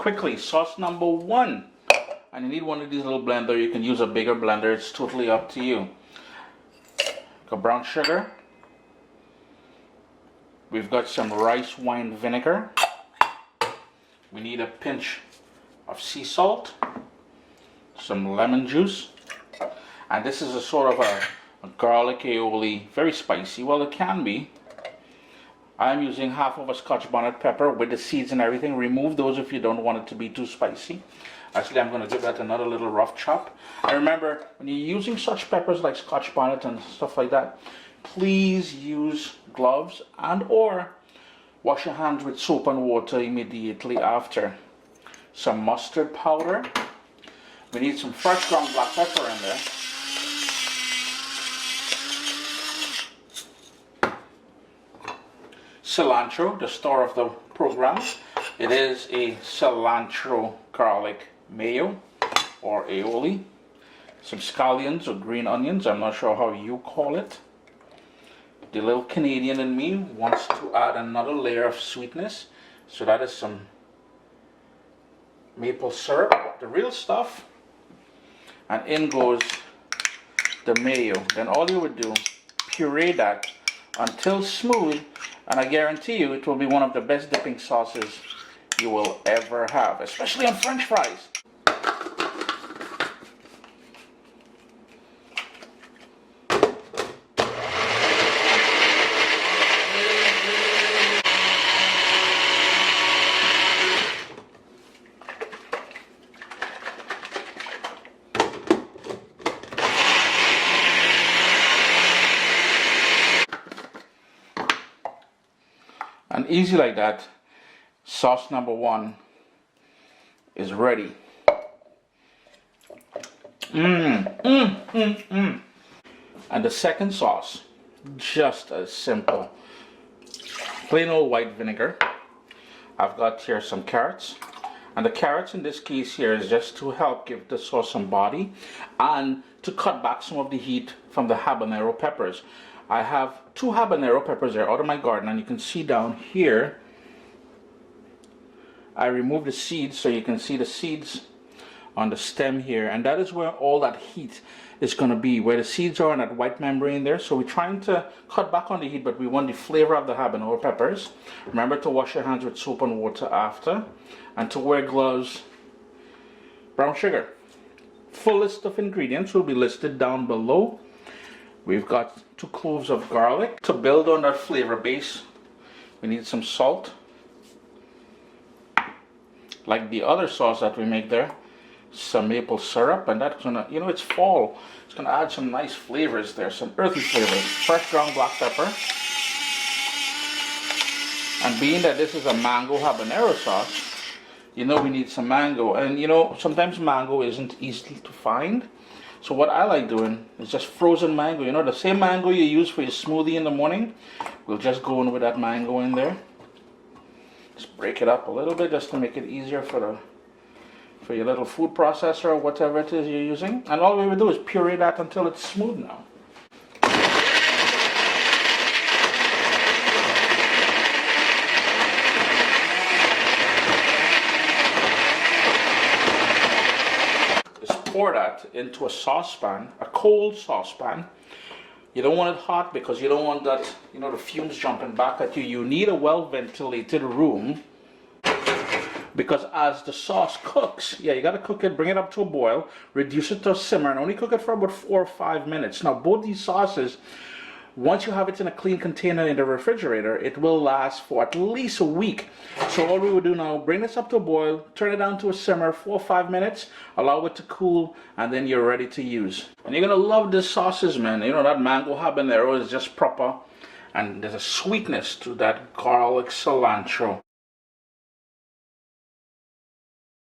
quickly, sauce number 1. And you need one of these little blenders. You can use a bigger blender. It's totally up to you. Got brown sugar. We've got some rice wine vinegar. We need a pinch of sea salt. Some lemon juice. And this is a sort of a garlic aioli. Very spicy. Well, it can be. I'm using half of a Scotch bonnet pepper with the seeds and everything. Remove those if you don't want it to be too spicy. Actually, I'm going to give that another little rough chop. And remember, when you're using such peppers like Scotch bonnet and stuff like that, please use gloves and or wash your hands with soap and water immediately after. Some mustard powder. We need some fresh ground black pepper in there. Cilantro, the star of the program. It is a cilantro garlic mayo or aioli. Some scallions or green onions, I'm not sure how you call it. The little Canadian in me wants to add another layer of sweetness, so that is some maple syrup, the real stuff, and in goes the mayo. Then all you would do, puree that until smooth, and I guarantee you it will be one of the best dipping sauces you will ever have, especially on French fries. And easy like that, sauce number 1 is ready. And the second sauce, just as simple. Plain old white vinegar. I've got here some carrots. And the carrots in this case here is just to help give the sauce some body and to cut back some of the heat from the habanero peppers. I have 2 habanero peppers there out of my garden, and you can see down here I removed the seeds, so you can see the seeds on the stem here, and that is where all that heat is going to be, where the seeds are on that white membrane there. So we're trying to cut back on the heat, but we want the flavor of the habanero peppers. Remember to wash your hands with soap and water after, and to wear gloves. Brown sugar. Full list of ingredients will be listed down below. We've got 2 cloves of garlic. To build on that flavor base, we need some salt. Like the other sauce that we make there, some maple syrup, and that's gonna, you know, it's fall. It's gonna add some nice flavors there, some earthy flavors. Fresh ground black pepper. And being that this is a mango habanero sauce, you know we need some mango. And you know, sometimes mango isn't easy to find. So what I like doing is just frozen mango. You know, the same mango you use for your smoothie in the morning, we'll just go in with that mango in there. Just break it up a little bit just to make it easier for your little food processor or whatever it is you're using. And all we will do is puree that until it's smooth now. Pour that into a saucepan, a cold saucepan. You don't want it hot because you don't want that, you know, the fumes jumping back at you. You need a well ventilated room, because as the sauce cooks, yeah, you got to cook it, bring it up to a boil, reduce it to a simmer, and only cook it for about 4 or 5 minutes. Now both these sauces, once you have it in a clean container in the refrigerator, it will last for at least a week. So all we will do now, bring this up to a boil, turn it down to a simmer, 4 or 5 minutes, allow it to cool, and then you're ready to use. And you're gonna love this sauces, man. You know, that mango habanero is just proper, and there's a sweetness to that garlic cilantro.